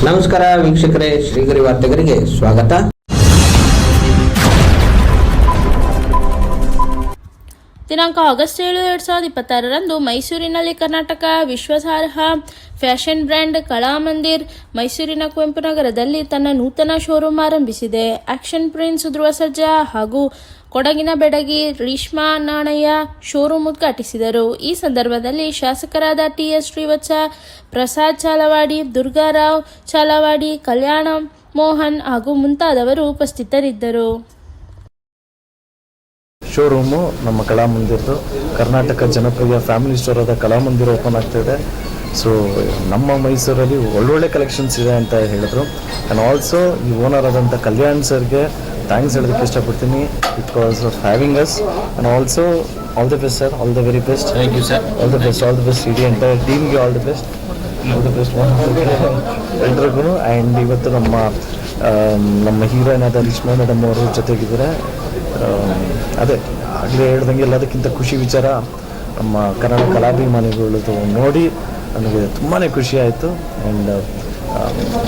ನಮಸ್ಕಾರ ವೀಕ್ಷಕರೇ, ಶ್ರೀಗರಿ ವಾರ್ತೆಗರಿಗೆ ಸ್ವಾಗತ. ದಿನಾಂಕ ಆಗಸ್ಟ್ 7, 2026ರಂದು ಮೈಸೂರಿನಲ್ಲಿ ಕರ್ನಾಟಕ ವಿಶ್ವಾಸಾರ್ಹ ಫ್ಯಾಷನ್ ಬ್ರ್ಯಾಂಡ್ ಕಲಾಮಂದಿರ್ ಮೈಸೂರಿನ ಕುವೆಂಪು ನಗರದಲ್ಲಿ ತನ್ನ ನೂತನ ಶೋರೂಮ್ ಆರಂಭಿಸಿದೆ. ಆಕ್ಷನ್ ಪ್ರಿನ್ಸ್ ಧ್ರುವ ಸರ್ಜಾ ಹಾಗೂ ಕೊಡಗಿನ ಬೆಡಗಿ ರೇಷ್ಮಾ ನಾಣಯ್ಯ ಶೋರೂಮ್ ಉದ್ಘಾಟಿಸಿದರು. ಈ ಸಂದರ್ಭದಲ್ಲಿ ಶಾಸಕರಾದ ಟಿ.ಎಸ್. ಶ್ರೀವತ್ಸ, ಪ್ರಸಾದ್ ಚಾಲವಾಡಿ, ದುರ್ಗಾರಾವ್ ಚಾಲವಾಡಿ, ಕಲ್ಯಾಣ ಮೋಹನ್ ಹಾಗೂ ಮುಂತಾದವರು ಉಪಸ್ಥಿತರಿದ್ದರು. ಶೋರೂಮು ನಮ್ಮ ಕಲಾಮಂದಿರದು ಕರ್ನಾಟಕ ಜನಪ್ರಿಯ ಫ್ಯಾಮಿಲಿ ಸ್ಟೋರ್ ಆದ ಕಲಾಮಂದಿರ ಓಪನ್ ಆಗ್ತಾಯಿದೆ. ಸೊ ನಮ್ಮ ಮೈಸೂರಲ್ಲಿ ಒಳ್ಳೊಳ್ಳೆ ಕಲೆಕ್ಷನ್ಸ್ ಇದೆ ಅಂತ ಹೇಳಿದ್ರು. ಆ್ಯಂಡ್ ಆಲ್ಸೋ ಈ ಓನರ್ ಆದಂಥ ಕಲ್ಯಾಣ್ ಸರ್ಗೆ ಥ್ಯಾಂಕ್ಸ್ ಹೇಳೋದಕ್ಕೆ ಇಷ್ಟಪಡ್ತೀನಿ because of having us. And also all the best sir, all the very best. Thank you sir. All the best ಇಡೀ ಎಂಟೈರ್ ಟೀಮ್ಗೆ ಆಲ್ ದ ಬೆಸ್ಟ್ ಎಲ್ರಿಗೂ. ಆ್ಯಂಡ್ ಇವತ್ತು ನಮ್ಮ ಹೀರೋಯಿನ್ ಆದ ರೇಷ್ಮಾ ಮೇಡಮ್ ಅವರು ಜೊತೆಗಿದ್ದಾರೆ. ಅದೇ ಆಗಲೇ ಹೇಳ್ದಂಗೆ ಎಲ್ಲದಕ್ಕಿಂತ ಖುಷಿ ವಿಚಾರ ನಮ್ಮ ಕನ್ನಡ ಕಲಾಭಿಮಾನಿಗಳದ್ದು ನೋಡಿ ನನಗೆ ತುಂಬಾ ಖುಷಿ ಆಯಿತು. ಆ್ಯಂಡ್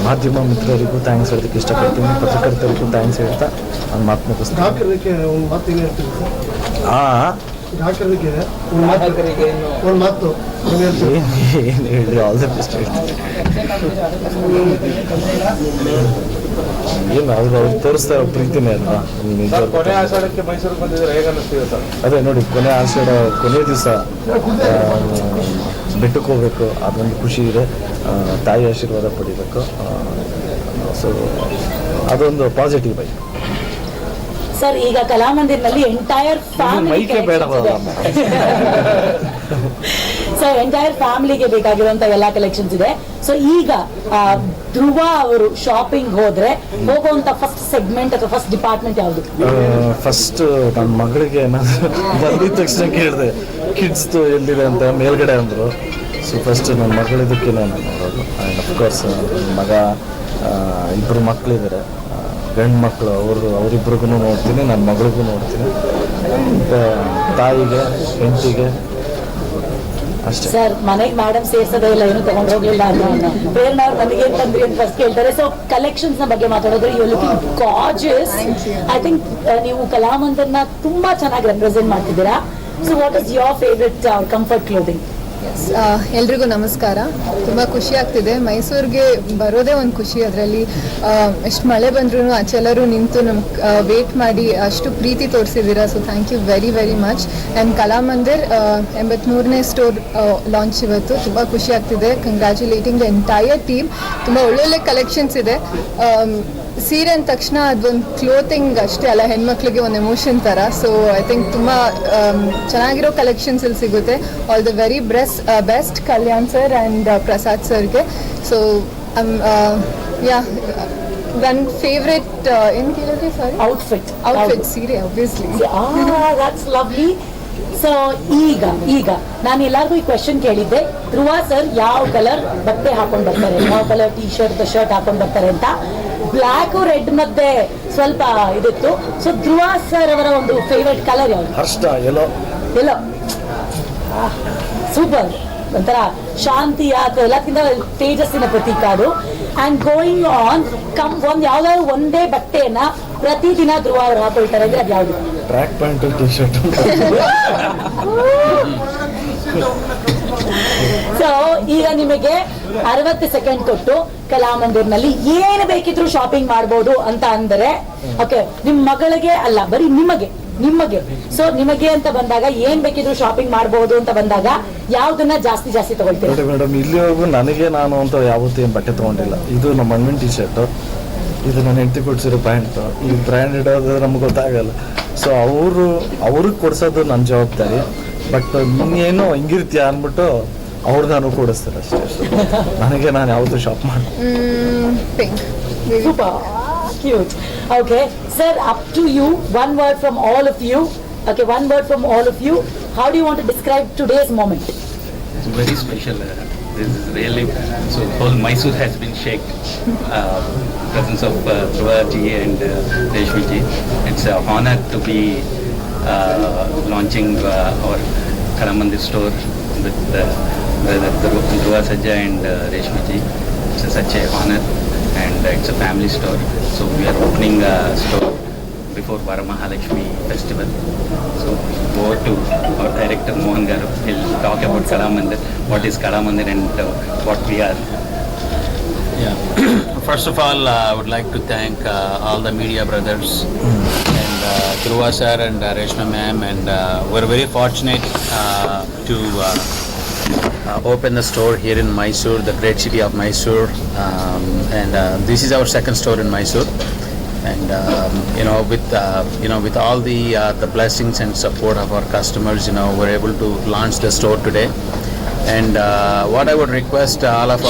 ಮಾಧ್ಯಮ ಮಿತ್ರರಿಗೂ ಥ್ಯಾಂಕ್ಸ್ ಹೇಳೋದಕ್ಕೆ ಇಷ್ಟಪಡ್ತೀನಿ, ಪತ್ರಕರ್ತರಿಗೂ ಥ್ಯಾಂಕ್ಸ್ ಹೇಳ್ತಾ ನಾನು ಮಾತು ಮುಗಿಸ್ತೀನಿ. ಏನು ಹೇಳಿ, ಆಲ್ ದ ಬೆಸ್ಟ್ ಹೇಳ್ತೀನಿ. ಏನು ಅವ್ರು ತೋರಿಸ್ತಾ ಇರೋ ಪ್ರೀತಿನೇ ಅಲ್ವಾ ನಿಜ. ಅದೇ ನೋಡಿ, ಕೊನೆ ಆಷಾಢ ಕೊನೆ ದಿವಸ ಬೆಟ್ಟಕ್ಕೆ ಹೋಗ್ಬೇಕು, ಅದೊಂದು ಖುಷಿ ಇದೆ. ತಾಯಿ ಆಶೀರ್ವಾದ ಪಡಿಬೇಕು. ಸೊ ಅದೊಂದು ಪಾಸಿಟಿವ್ ಬೈ. ಸರ್, ಈಗ ಕಲಾಮಂದಿರ್ನಲ್ಲಿ ಎಂಟೈರ್ ಮೈಕೆ ಬೇಡ ಸೊ ಎಂಟೈರ್ ಫ್ಯಾಮಿಲಿಗೆ ಬೇಕಾಗಿರುವಂತ ಎಲ್ಲಾ ಕಲೆಕ್ಷನ್ಸ್ ಇದೆ. ಸೊ ಈಗ ಧ್ರುವ ಅವರು ಶಾಪಿಂಗ್ ಹೋದ್ರೆ ಹೋಗುವಂತ ಫಸ್ಟ್ ಸೆಗ್ಮೆಂಟ್ ಅಥವಾ ಫಸ್ಟ್ ಡಿಪಾರ್ಟ್ಮೆಂಟ್ ಯಾವುದು? ಫಸ್ಟ್ ನನ್ನ ಮಗಳಿಗೆ ನಾನು ಬಂದಿದ ತಕ್ಷಣ ಕೇಳಿದೆ ಕಿಡ್ಸ್ದು ಎಲ್ಲಿದೆ ಅಂತ, ಮೇಲ್ಗಡೆ ಅಂದರು. ಸೊ ಫಸ್ಟ್ ನನ್ನ ಮಗಳಿದ್ದಕ್ಕೆ ನಾನು ನೋಡೋದು. ಆ್ಯಂಡ್ ಅಫ್ಕೋರ್ಸ್ ಮಗ, ಇಬ್ಬರು ಮಕ್ಕಳಿದ್ದಾರೆ, ಗಂಡು ಮಕ್ಕಳು, ಅವರಿಬ್ರಿಗೂ ನೋಡ್ತೀನಿ, ನನ್ನ ಮಗಳಿಗೂ ನೋಡ್ತೀನಿ. ತಾಯಿಗೆ, ಹೆಂಡತಿಗೆ ಅಷ್ಟೇ. ಸರ್, ಮನೆಗೆ ಮೇಡಮ್ ಸೇರ್ಸೋದೇ ಇಲ್ಲ, ಏನು ತಗೊಂಡು ಹೋಗ್ಲಿಲ್ಲ ಅಂತ ಪ್ರೇರಣಾ ಅವ್ರು ನನಗೆ ತಂದ್ರಿ ಅಂತ ಫಸ್ಟ್ ಕೇಳ್ತಾರೆ. ಸೊ ಕಲೆಕ್ಷನ್ಸ್ ನ ಬಗ್ಗೆ ಮಾತಾಡೋದು, you looking gorgeous. I think ನೀವು ಕಲಾಮಂದಿರ್ನ ತುಂಬಾ ಚೆನ್ನಾಗಿ ರೆಪ್ರೆಸೆಂಟ್ ಮಾಡ್ತಿದ್ದೀರಾ. So what is your favourite comfort clothing? ಎಲ್ರಿಗೂ ನಮಸ್ಕಾರ. ತುಂಬ ಖುಷಿ ಆಗ್ತಿದೆ. ಮೈಸೂರಿಗೆ ಬರೋದೇ ಒಂದು ಖುಷಿ. ಅದರಲ್ಲಿ ಎಷ್ಟು ಮಳೆ ಬಂದ್ರೂ ಆಚೆಲ್ಲರೂ ನಿಂತು ನಮ್ಗೆ ವೇಟ್ ಮಾಡಿ ಅಷ್ಟು ಪ್ರೀತಿ ತೋರಿಸಿದ್ದೀರಾ. So thank you very very much. And Kalamandir 83ನೇ ಸ್ಟೋರ್ ಲಾಂಚ್ ಇವತ್ತು. ತುಂಬ ಖುಷಿ ಆಗ್ತಿದೆ. Congratulating the entire team. ತುಂಬ ಒಳ್ಳೊಳ್ಳೆ ಕಲೆಕ್ಷನ್ಸ್ ಇದೆ. ಸೀರೆ ಅಂದ ತಕ್ಷಣ ಅದೊಂದು ಕ್ಲೋತಿಂಗ್ ಅಷ್ಟೇ ಅಲ್ಲ, ಹೆಣ್ಮಕ್ಳಿಗೆ ಒಂದು ಎಮೋಷನ್ ಥರ. ಸೊ ಐ ಥಿಂಕ್ ತುಂಬ ಚೆನ್ನಾಗಿರೋ ಕಲೆಕ್ಷನ್ಸ್ ಇಲ್ಲಿ ಸಿಗುತ್ತೆ. All the very best Kalyan sir and Prasad ಸರ್ಗೆ. ಸೊ ಯಾ, ನನ್ನ ಫೇವ್ರೆಟ್ ಏನು ಕೇಳಿದ್ರಿ? ಸಾರಿ, ಔಟ್ಫಿಟ್ ಸೀರೆ ಆಬ್ವಿಯಸ್ಲಿ. That's lovely. ಸೊ ಈಗ ನಾನು ಎಲ್ಲರಿಗೂ ಈ ಕ್ವೆಶನ್ ಕೇಳಿದ್ದೆ, ಧ್ರುವ ಸರ್ ಯಾವ ಕಲರ್ ಬಟ್ಟೆ ಹಾಕೊಂಡು ಬರ್ತಾರೆ, ಯಾವ ಕಲರ್ ಟಿ ಶರ್ಟ್ ಹಾಕೊಂಡು ಬರ್ತಾರೆ ಅಂತ. ಬ್ಲ್ಯಾಕ್ ರೆಡ್ ಮಧ್ಯೆ ಸ್ವಲ್ಪ ಇದಿತ್ತು. ಸೊ ಧ್ರುವ ಸರ್ ಅವರ ಒಂದು ಫೇವರೆಟ್ ಕಲರ್ ಯಾವುದು? ಎಲ್ಲೋ. ಸೂಪರ್. ಒಂಥರ ಶಾಂತಿಯ ಅಥವಾ ಎಲ್ಲಕ್ಕಿಂತ ತೇಜಸ್ಸಿನ ಪ್ರತೀಕ ಅದು. ಅಂಡ್ ಗೋಯಿಂಗ್ ಆನ್ ಒಂದು ಯಾವ್ದಾದ್ರು ಒಂದೇ ಬಟ್ಟೆಯನ್ನ ಪ್ರತಿದಿನ ಧ್ರುವ ಅವರು ಹಾಕೊಳ್ತಾರೆ ಅಂದ್ರೆ ಅದು ಯಾವುದು? Track pant, T shirt. So ಈಗ ನಿಮಗೆ 60 ಸೆಕೆಂಡ್ ಕೊಟ್ಟು ಕಲಾಮಂದಿರ್ನಲ್ಲಿ ಏನು ಬೇಕಿದ್ರು ಶಾಪಿಂಗ್ ಮಾಡಬಹುದು ಅಂತ ಅಂದರೆ, ಓಕೆ, ನಿಮ್ಮ ಮಗಳಿಗೆ ಅಲ್ಲ, ಬರೀ ನಿಮಗೆ ಸೊ ನಿಮಗೆ ಅಂತ ಬಂದಾಗ ಏನ್ ಬೇಕಿದ್ರು ಶಾಪಿಂಗ್ ಮಾಡಬಹುದು ಅಂತ ಬಂದಾಗ ಯಾವ್ದನ್ನ ಜಾಸ್ತಿ ತಗೊಳ್ತೀವಿ? ನೋಡಿ ಮೇಡಮ್, ಇಲ್ಲಿವರೆಗೂ ನಾನು ಅಂತ ಯಾವತ್ತೂ ಏನು ಬಟ್ಟೆ ತಗೊಂಡಿಲ್ಲ. ಇದು ನಮ್ಮ ಅಣ್ಣನ ಟಿ ಶರ್ಟ್, ಇದು ನಾನು ಹೆಂಡತಿ ಕೊಡ್ಸಿರೋ ಪ್ಯಾಂಟ್. ಈ ಬ್ರ್ಯಾಂಡ್ ಇಡೋದು ನಮ್ಗೆ ಗೊತ್ತಾಗಲ್ಲ. ಸೊ ಅವ್ರಿಗೆ ಕೊಡ್ಸೋದು ನನ್ನ ಜವಾಬ್ದಾರಿ. ಬಟ್ ನೀನೇನೋ ಹಿಂಗಿರ್ತೀಯ ಅಂದ್ಬಿಟ್ಟು ಅವ್ರು ನಾನು ಕೊಡಿಸ್ತಾರೆ ಅಷ್ಟೇ. ನಾನು ಯಾವತ್ತೂ ಶಾಪ್ ಮಾಡಿ. Super cute. Okay, sir, up to you. One word from all of you. Okay, one word from all of you. How do you want to describe today's moment? It's very special. This is really, so whole Mysore has been shaken. Presence of Dhruva ji and Reshmi ji. It's an honor to be launching our Kalamandir store with Dhruva Sajja and Reshmi ji. It's such a honor. and it's a family store. So we are opening a store before Varamahalakshmi festival. So over to our director Mohan Garu. He'll talk about Kala Mandir, what is Kala Mandir and what we are. Yeah. First of all, I would like to thank all the media brothers and Dhruva sir and Reshma ma'am, and we're very fortunate to open the store here in Mysore, the great city of Mysore, and this is our second store in Mysore. And with all the blessings and support of our customers, we're able to launch the store today. And what I would request all of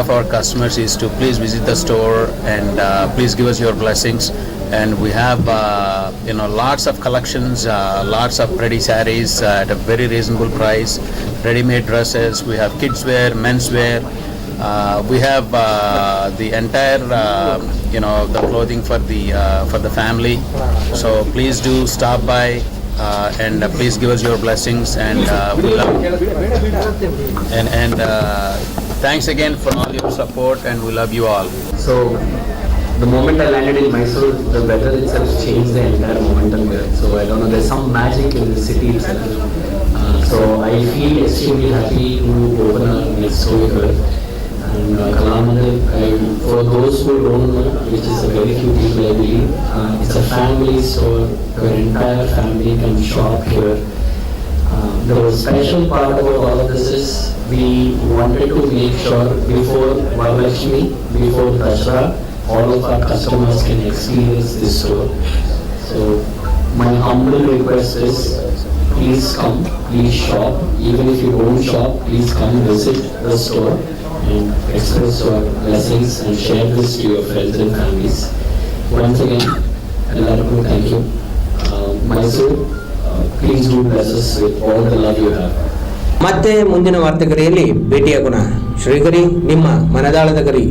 our customers is to please visit the store and please give us your blessings. And we have lots of collections, lots of pretty sarees at a very reasonable price, ready-made dresses. We have kids wear, men's wear. We have the entire the clothing for the family. So please do stop by and please give us your blessings, and we love you. And thanks again for all your support, and we love you all. So the moment I landed in Mysore, the weather itself changed the entire momentum there. So I don't know, there's some magic in the city itself. So I feel extremely happy to open a next store here. And Kala Mandir, for those who don't know, which is a very few people I believe, it's a family store. Your entire family can shop here. The special part about all of this is we wanted to make sure before Varalakshmi, before Dashra, all of our customers can experience this store. So my humble request is, please come, please shop. Even if you don't shop, please come visit the store and express your blessings and share this to your friends and families. Once again, Ellarku, thank you. Mysore, please do bless us with all the love you have. ಮತ್ತೆ ಮುಂದಿನ ವಾರ್ತೆಗರಿಯಲ್ಲಿ ಭೇಟಿಯಾಗೋಣ. ಶ್ರೀಗರಿ, ನಿಮ್ಮ ಮನದಾಳದ ಗರಿ.